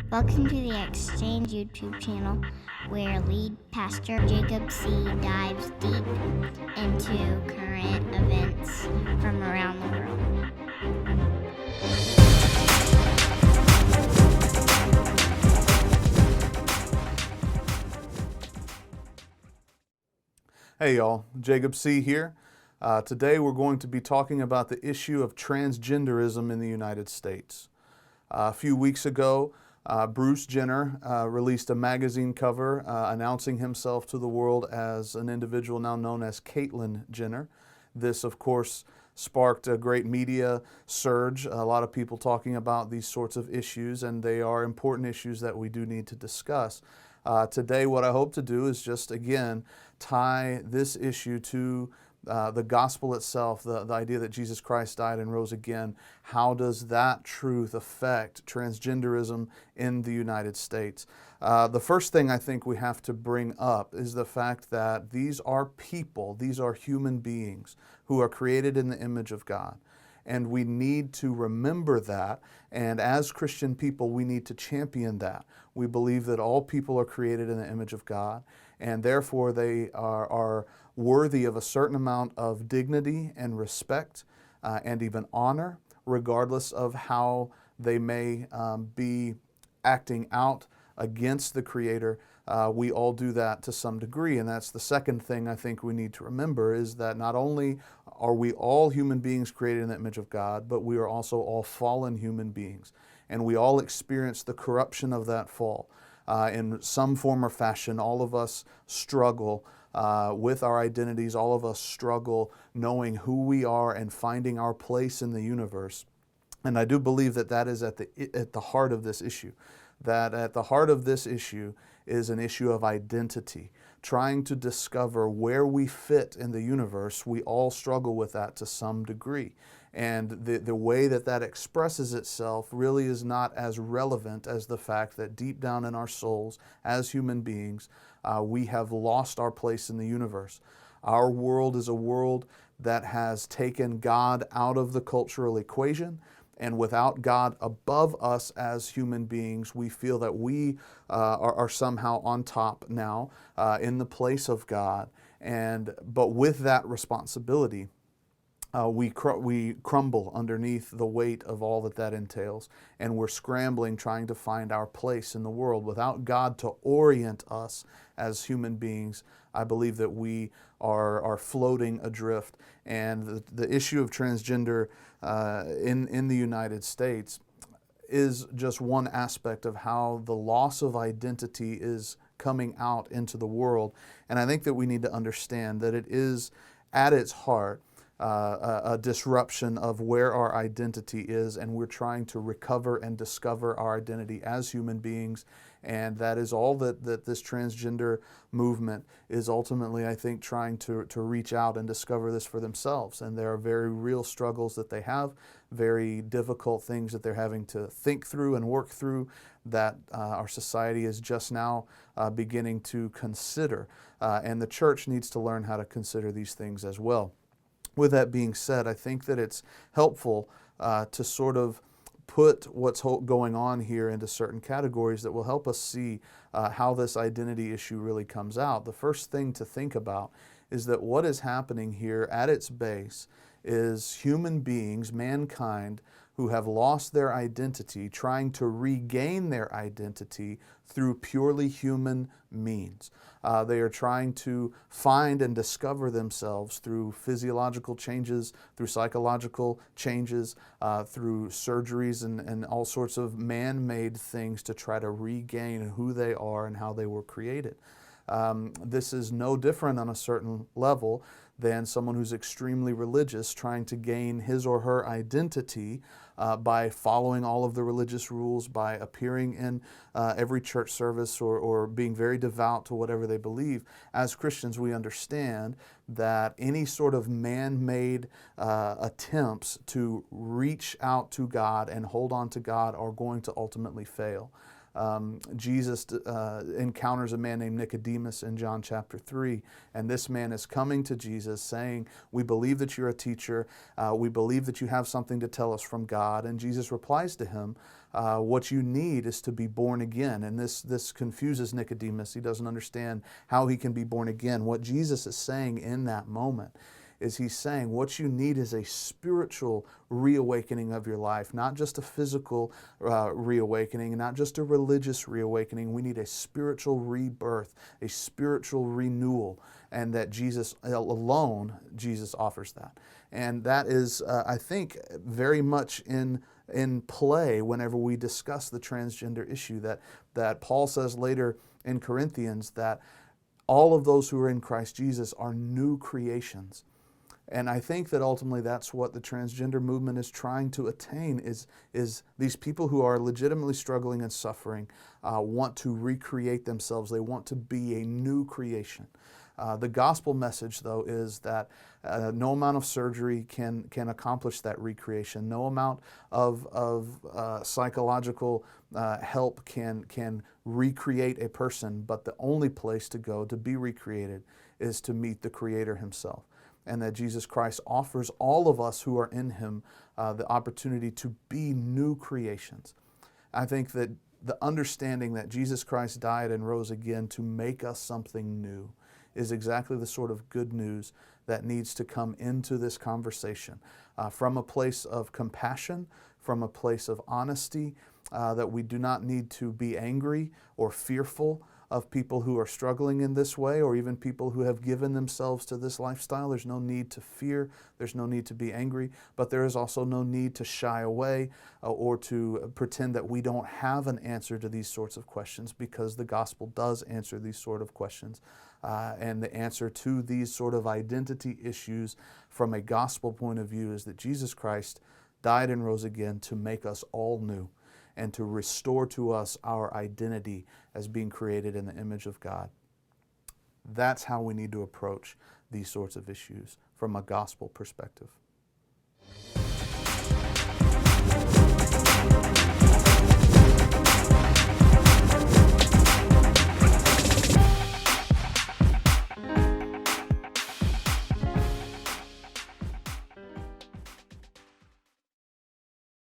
Welcome to the Exchange YouTube channel, where lead pastor Jacob C. dives deep into current events from around the world. Hey y'all, Jacob C. here. Today we're going to be talking about the issue of transgenderism in the United States. A few weeks ago, Bruce Jenner released a magazine cover announcing himself to the world as an individual now known as Caitlyn Jenner. This, of course, sparked a great media surge, a lot of people talking about these sorts of issues, and they are important issues that we do need to discuss. Today, what I hope to do is just, again, tie this issue to the gospel itself, the idea that Jesus Christ died and rose again. How does that truth affect transgenderism in the United States? The first thing I think we have to bring up is the fact that these are people, these are human beings who are created in the image of God. And we need to remember that, and as Christian people, we need to champion that. We believe that all people are created in the image of God, and therefore they are worthy of a certain amount of dignity and respect and even honor, regardless of how they may be acting out against the Creator. We all do that to some degree, and that's the second thing I think we need to remember, is that not only are we all human beings created in the image of God, but we are also all fallen human beings, and we all experience the corruption of that fall. In some form or fashion, all of us struggle with our identities, all of us struggle knowing who we are and finding our place in the universe. And I do believe that that is at the heart of this issue. That at the heart of this issue is an issue of identity, trying to discover where we fit in the universe. We all struggle with that to some degree. And the way that that expresses itself really is not as relevant as the fact that deep down in our souls, as human beings, we have lost our place in the universe. Our world is a world that has taken God out of the cultural equation. And without God above us as human beings, we feel that we are somehow on top now in the place of God. But with that responsibility, we crumble underneath the weight of all that entails, and we're scrambling, trying to find our place in the world. Without God to orient us as human beings, I believe that we are floating adrift. And the issue of transgender in the United States is just one aspect of how the loss of identity is coming out into the world. And I think that we need to understand that it is at its heart a disruption of where our identity is, and we're trying to recover and discover our identity as human beings. And that is all that this transgender movement is ultimately, I think, trying to reach out and discover this for themselves. And there are very real struggles that they have, very difficult things that they're having to think through and work through that our society is just now beginning to consider. And the church needs to learn how to consider these things as well. With that being said, I think that it's helpful to sort of put what's going on here into certain categories that will help us see how this identity issue really comes out. The first thing to think about is that what is happening here at its base is human beings, mankind, who have lost their identity, trying to regain their identity through purely human means. They are trying to find and discover themselves through physiological changes, through psychological changes, through surgeries and all sorts of man-made things to try to regain who they are and how they were created. This is no different on a certain level than someone who's extremely religious trying to gain his or her identity by following all of the religious rules, by appearing in every church service or being very devout to whatever they believe. As Christians, we understand that any sort of man-made attempts to reach out to God and hold on to God are going to ultimately fail. Jesus encounters a man named Nicodemus in John chapter 3, and this man is coming to Jesus saying, "We believe that you're a teacher. We believe that you have something to tell us from God." And Jesus replies to him, "What you need is to be born again." And this confuses Nicodemus. He doesn't understand how he can be born again. What Jesus is saying in that moment is he's saying what you need is a spiritual reawakening of your life, not just a physical reawakening, not just a religious reawakening. We need a spiritual rebirth, a spiritual renewal, and that Jesus alone, Jesus offers that. And that is, I think, very much in play whenever we discuss the transgender issue, that Paul says later in Corinthians that all of those who are in Christ Jesus are new creations. And I think that ultimately that's what the transgender movement is trying to attain, is these people who are legitimately struggling and suffering want to recreate themselves. They want to be a new creation. The gospel message, though, is that no amount of surgery can accomplish that recreation. No amount of psychological help can recreate a person, but the only place to go to be recreated is to meet the Creator Himself. And that Jesus Christ offers all of us who are in Him the opportunity to be new creations. I think that the understanding that Jesus Christ died and rose again to make us something new is exactly the sort of good news that needs to come into this conversation from a place of compassion, from a place of honesty, that we do not need to be angry or fearful of people who are struggling in this way, or even people who have given themselves to this lifestyle. There's no need to fear. There's no need to be angry, but there is also no need to shy away or to pretend that we don't have an answer to these sorts of questions, because the gospel does answer these sort of questions. And the answer to these sort of identity issues from a gospel point of view is that Jesus Christ died and rose again to make us all new, and to restore to us our identity as being created in the image of God. That's how we need to approach these sorts of issues from a gospel perspective.